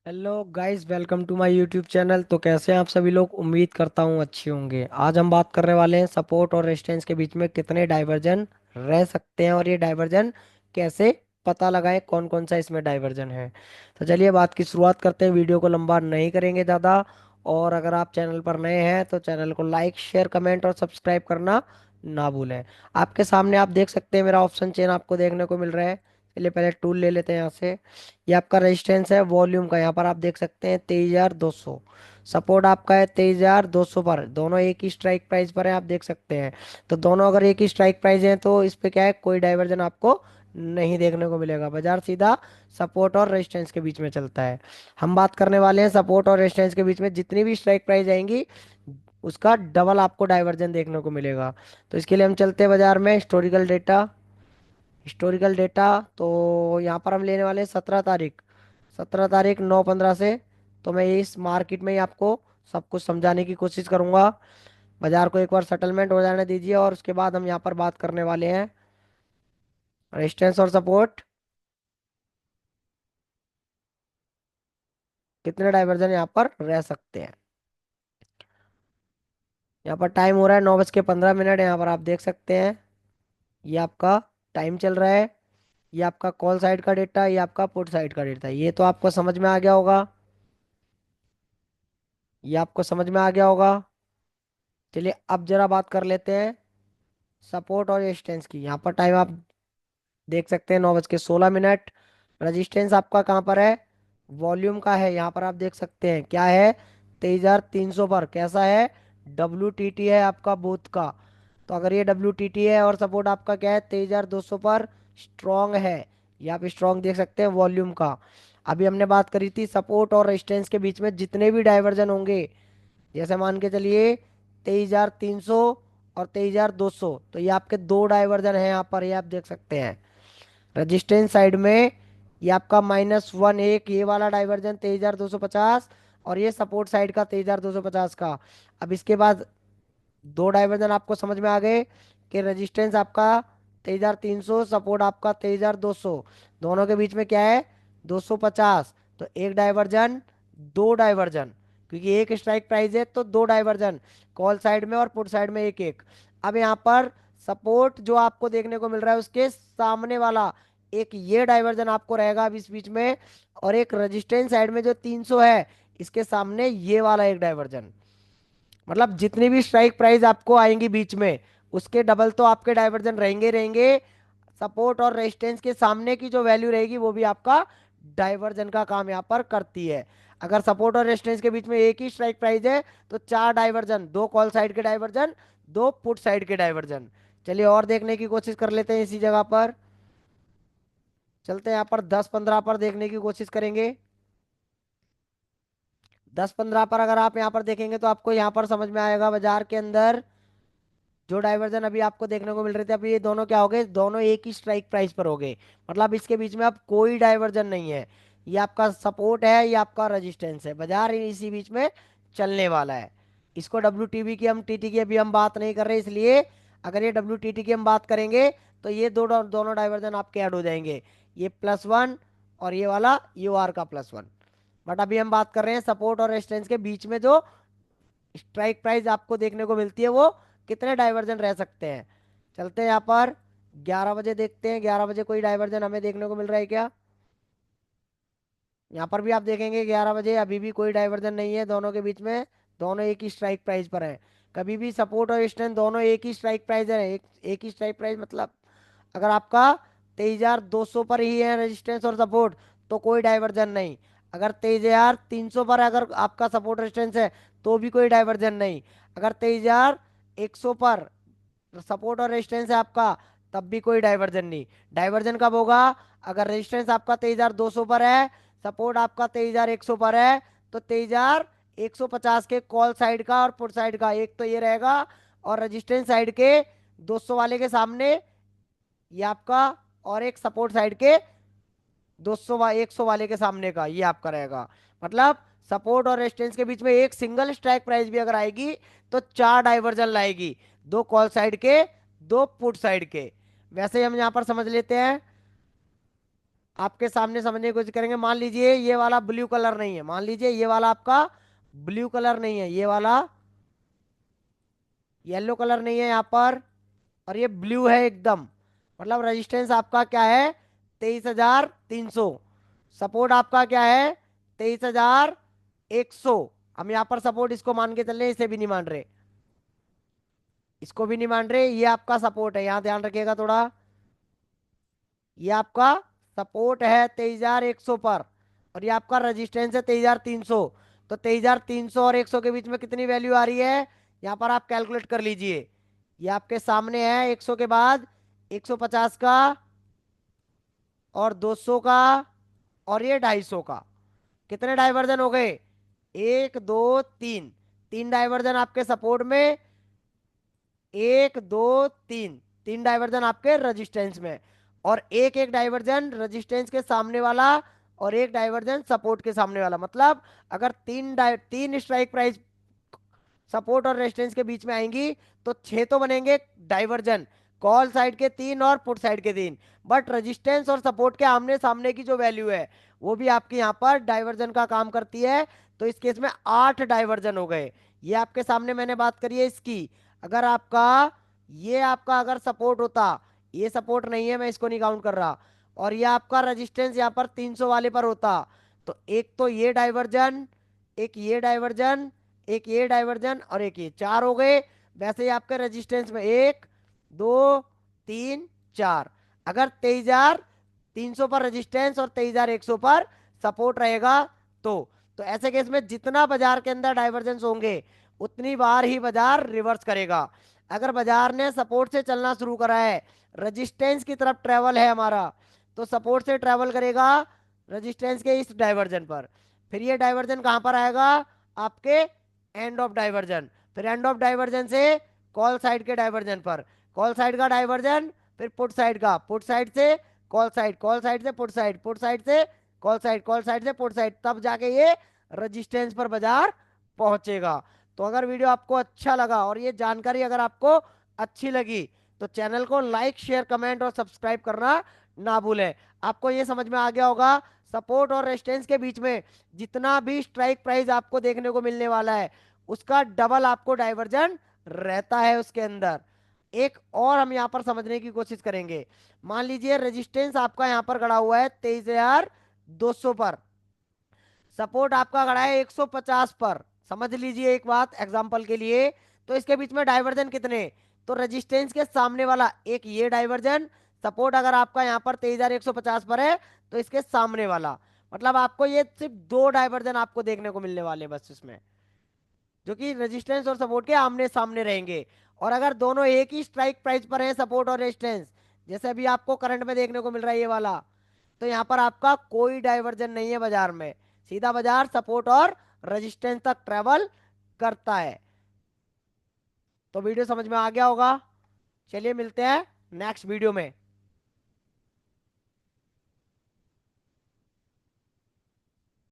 Hello guys, welcome to my YouTube channel. तो कैसे हैं आप सभी लोग? उम्मीद करता हूँ अच्छे होंगे। आज हम बात करने वाले हैं सपोर्ट और रेजिस्टेंस के बीच में कितने डाइवर्जन रह सकते हैं और ये डाइवर्जन कैसे पता लगाएं, कौन कौन सा इसमें डाइवर्जन है। तो चलिए बात की शुरुआत करते हैं। वीडियो को लंबा नहीं करेंगे ज़्यादा। और अगर आप चैनल पर नए हैं तो चैनल को लाइक, शेयर, कमेंट और सब्सक्राइब करना ना भूलें। आपके सामने आप देख सकते हैं मेरा ऑप्शन चेन आपको देखने को मिल रहा है। चलिए पहले टूल ले लेते हैं यहाँ से। ये आपका रेजिस्टेंस है वॉल्यूम का, यहाँ पर आप देख सकते हैं 23,200। सपोर्ट आपका है 23,200 पर। दोनों एक ही स्ट्राइक प्राइस पर है, आप देख सकते हैं। तो दोनों अगर एक ही स्ट्राइक प्राइस है तो इस पे क्या है, कोई डाइवर्जन आपको नहीं देखने को मिलेगा। बाजार सीधा सपोर्ट और रेजिस्टेंस के बीच में चलता है। हम बात करने वाले हैं सपोर्ट और रेजिस्टेंस के बीच में जितनी भी स्ट्राइक प्राइस आएंगी उसका डबल आपको डाइवर्जन देखने को मिलेगा। तो इसके लिए हम चलते हैं बाजार में हिस्टोरिकल डेटा। हिस्टोरिकल डेटा तो यहाँ पर हम लेने वाले हैं 17 तारीख। 17 तारीख 9/15 से। तो मैं इस मार्केट में ही आपको सब कुछ समझाने की कोशिश करूंगा। बाजार को एक बार सेटलमेंट हो जाने दीजिए और उसके बाद हम यहाँ पर बात करने वाले हैं रेजिस्टेंस और सपोर्ट कितने डाइवर्जन यहाँ पर रह सकते हैं। यहाँ पर टाइम हो रहा है 9:15। यहाँ पर आप देख सकते हैं ये आपका टाइम चल रहा है। ये आपका कॉल साइड का डेटा, ये आपका पुट साइड का डेटा। ये तो आपको समझ में आ गया होगा। ये आपको समझ में आ गया होगा। चलिए अब जरा बात कर लेते हैं सपोर्ट और रेजिस्टेंस की। यहाँ पर टाइम आप देख सकते हैं 9:16। रजिस्टेंस आपका कहाँ पर है? वॉल्यूम का है। यहाँ पर आप देख सकते हैं क्या है, 23,300 पर। कैसा है? WTT है आपका बूथ का। तो अगर ये WTT है और सपोर्ट आपका क्या है 23,200 पर, स्ट्रॉन्ग है। ये आप स्ट्रॉन्ग देख सकते हैं वॉल्यूम का। अभी हमने बात करी थी सपोर्ट और रेजिस्टेंस के बीच में जितने भी डाइवर्जन होंगे, जैसे मान के चलिए 23,300 और 23,200, तो ये आपके दो डाइवर्जन हैं यहाँ पर। ये आप देख सकते हैं रजिस्टेंस साइड में ये आपका -1 एक ये वाला डाइवर्जन 23,250, और ये सपोर्ट साइड का 23,250 का। अब इसके बाद दो डाइवर्जन आपको समझ में आ गए कि रेजिस्टेंस आपका 23,300, सपोर्ट आपका 23,200, दोनों के बीच में क्या है 250। तो एक डाइवर्जन, दो डाइवर्जन, क्योंकि एक स्ट्राइक प्राइस है तो दो डाइवर्जन, कॉल साइड में और पुट साइड में एक एक। अब यहाँ पर सपोर्ट जो आपको देखने को मिल रहा है उसके सामने वाला एक ये डाइवर्जन आपको रहेगा अभी इस बीच में, और एक रेजिस्टेंस साइड में जो 300 है इसके सामने ये वाला एक डाइवर्जन। मतलब जितनी भी स्ट्राइक प्राइस आपको आएंगी बीच में उसके डबल तो आपके डाइवर्जन रहेंगे ही रहेंगे। सपोर्ट और रेजिस्टेंस के सामने की जो वैल्यू रहेगी वो भी आपका डाइवर्जन का काम यहाँ पर करती है। अगर सपोर्ट और रेजिस्टेंस के बीच में एक ही स्ट्राइक प्राइस है तो चार डाइवर्जन, दो कॉल साइड के डाइवर्जन, दो पुट साइड के डाइवर्जन। चलिए और देखने की कोशिश कर लेते हैं इसी जगह पर। चलते हैं यहाँ पर 10-15 पर देखने की कोशिश करेंगे। 10-15 पर अगर आप यहाँ पर देखेंगे तो आपको यहाँ पर समझ में आएगा बाजार के अंदर जो डाइवर्जन अभी आपको देखने को मिल रहे थे, अभी ये दोनों क्या हो गए, दोनों एक ही स्ट्राइक प्राइस पर हो गए। मतलब इसके बीच में अब कोई डाइवर्जन नहीं है। ये आपका सपोर्ट है, ये आपका रेजिस्टेंस है। बाजार इसी बीच में चलने वाला है। इसको WTB की, हम TT की अभी हम बात नहीं कर रहे, इसलिए अगर ये WTT की हम बात करेंगे तो ये दोनों डाइवर्जन आपके ऐड हो जाएंगे। ये +1 और ये वाला UR का +1। बट अभी हम बात कर रहे हैं सपोर्ट और रेजिस्टेंस के बीच में जो स्ट्राइक प्राइस आपको देखने को मिलती है वो कितने डाइवर्जन रह सकते हैं। चलते हैं यहाँ पर 11 बजे देखते हैं, 11 बजे कोई डाइवर्जन हमें देखने को मिल रहा है क्या? यहाँ पर भी आप देखेंगे 11 बजे अभी भी कोई डाइवर्जन नहीं है दोनों के बीच में। दोनों एक ही स्ट्राइक प्राइस पर है। कभी भी सपोर्ट और स्टैंड दोनों एक ही स्ट्राइक प्राइस है। एक ही स्ट्राइक प्राइस मतलब अगर आपका 23,200 पर ही है रेजिस्टेंस और सपोर्ट तो कोई डाइवर्जन नहीं। अगर 23,300 पर अगर आपका सपोर्ट रेजिस्टेंस है तो भी कोई डाइवर्जन नहीं। अगर 23,100 पर सपोर्ट और रेजिस्टेंस है आपका तब भी कोई डाइवर्जन नहीं। डाइवर्जन कब होगा? अगर रेजिस्टेंस आपका 23,200 पर है, सपोर्ट आपका 23,100 पर है, तो 23,150 के कॉल साइड का और पुट साइड का एक तो ये रहेगा, और रेजिस्टेंस साइड के 200 वाले के सामने ये आपका, और एक सपोर्ट साइड के 100 वाले के सामने का ये आपका रहेगा। मतलब सपोर्ट और रेजिस्टेंस के बीच में एक सिंगल स्ट्राइक प्राइस भी अगर आएगी तो चार डाइवर्जन लाएगी, दो कॉल साइड के, दो पुट साइड के। वैसे ही हम यहां पर समझ लेते हैं आपके सामने समझने की कोशिश करेंगे। मान लीजिए ये वाला ब्लू कलर नहीं है, मान लीजिए ये वाला आपका ब्लू कलर नहीं है, ये वाला येलो कलर नहीं है यहाँ पर, और ये ब्लू है एकदम। मतलब रेजिस्टेंस आपका क्या है? 23,300। सपोर्ट आपका क्या है? 23,100। हम यहाँ पर सपोर्ट इसको मान के चल रहे हैं, इसे भी नहीं मान रहे, इसको भी नहीं मान रहे। ये आपका सपोर्ट है, यहाँ ध्यान रखिएगा थोड़ा। ये आपका सपोर्ट है 23,100 पर, और ये आपका रेजिस्टेंस है 23,300। तो 23,300 और 100 के बीच में कितनी वैल्यू आ रही है? यहाँ पर आप कैलकुलेट कर लीजिए। ये आपके सामने है 100 के बाद 150 का, और 200 का, और ये 250 का। कितने डाइवर्जन हो गए? एक, दो, तीन। तीन डाइवर्जन आपके सपोर्ट में, एक, दो, तीन। तीन डाइवर्जन आपके रेजिस्टेंस में, और एक एक डाइवर्जन रेजिस्टेंस के सामने वाला, और एक डाइवर्जन सपोर्ट के सामने वाला। मतलब अगर तीन स्ट्राइक प्राइस सपोर्ट और रेजिस्टेंस के बीच में आएंगी, तो छह तो बनेंगे डाइवर्जन, कॉल साइड के तीन और पुट साइड के तीन। बट रेजिस्टेंस और सपोर्ट के आमने सामने की जो वैल्यू है, वो भी आपकी यहाँ पर डाइवर्जन का काम करती है। तो इस केस में 8 डाइवर्जन हो गए। ये आपके सामने मैंने बात करी है इसकी। अगर आपका ये आपका अगर सपोर्ट होता, ये सपोर्ट नहीं है, मैं इसको नहीं काउंट कर रहा, और ये आपका रेजिस्टेंस यहाँ पर 300 वाले पर होता, तो एक तो ये डाइवर्जन, एक ये डाइवर्जन, एक ये डाइवर्जन, और एक ये, चार हो गए। वैसे ही आपके रेजिस्टेंस में एक, दो, तीन, चार। अगर 23,300 पर रेजिस्टेंस और 23,100 पर सपोर्ट रहेगा, तो ऐसे केस में जितना बाजार के अंदर डाइवर्जेंस होंगे, उतनी बार ही बाजार रिवर्स करेगा। अगर बाजार ने सपोर्ट से चलना शुरू करा है, रेजिस्टेंस की तरफ ट्रेवल है हमारा, तो सपोर्ट से ट्रेवल करेगा रेजिस्टेंस के इस डाइवर्जन पर। फिर ये डाइवर्जन कहां पर आएगा? आपके एंड ऑफ डाइवर्जन। फिर एंड ऑफ डाइवर्जन से कॉल साइड के डाइवर्जन पर, कॉल साइड का डाइवर्जन, फिर पुट साइड का, पुट साइड से कॉल साइड, कॉल साइड से पुट साइड, पुट साइड से कॉल साइड, कॉल साइड से पुट साइड, तब जाके ये रजिस्टेंस पर बाजार पहुंचेगा। तो अगर वीडियो आपको अच्छा लगा और ये जानकारी अगर आपको अच्छी लगी, तो चैनल को लाइक, शेयर, कमेंट और सब्सक्राइब करना ना भूलें। आपको ये समझ में आ गया होगा, सपोर्ट और रेजिस्टेंस के बीच में जितना भी स्ट्राइक प्राइस आपको देखने को मिलने वाला है, उसका डबल आपको डाइवर्जन रहता है उसके अंदर। एक और हम यहाँ पर समझने की कोशिश करेंगे। मान लीजिए रेजिस्टेंस आपका यहाँ पर खड़ा हुआ है 23,200 पर, सपोर्ट आपका खड़ा है 150 पर। समझ लीजिए एक बात एग्जांपल के लिए, तो इसके बीच में डाइवर्जन कितने? तो रेजिस्टेंस के सामने वाला एक ये डाइवर्जन, सपोर्ट अगर आपका यहाँ पर 23,150 पर है, तो इसके सामने वाला। मतलब आपको ये सिर्फ दो डाइवर्जन आपको देखने को मिलने वाले हैं बस इसमें, जो कि रेजिस्टेंस और सपोर्ट के आमने सामने रहेंगे। और अगर दोनों एक ही स्ट्राइक प्राइस पर हैं, सपोर्ट और रेजिस्टेंस, जैसे अभी आपको करंट में देखने को मिल रहा है ये वाला, तो यहाँ पर आपका कोई डाइवर्जन नहीं है बाजार में, सीधा बाजार सपोर्ट और रेजिस्टेंस तक ट्रेवल करता है। तो वीडियो समझ में आ गया होगा। चलिए मिलते हैं नेक्स्ट वीडियो में।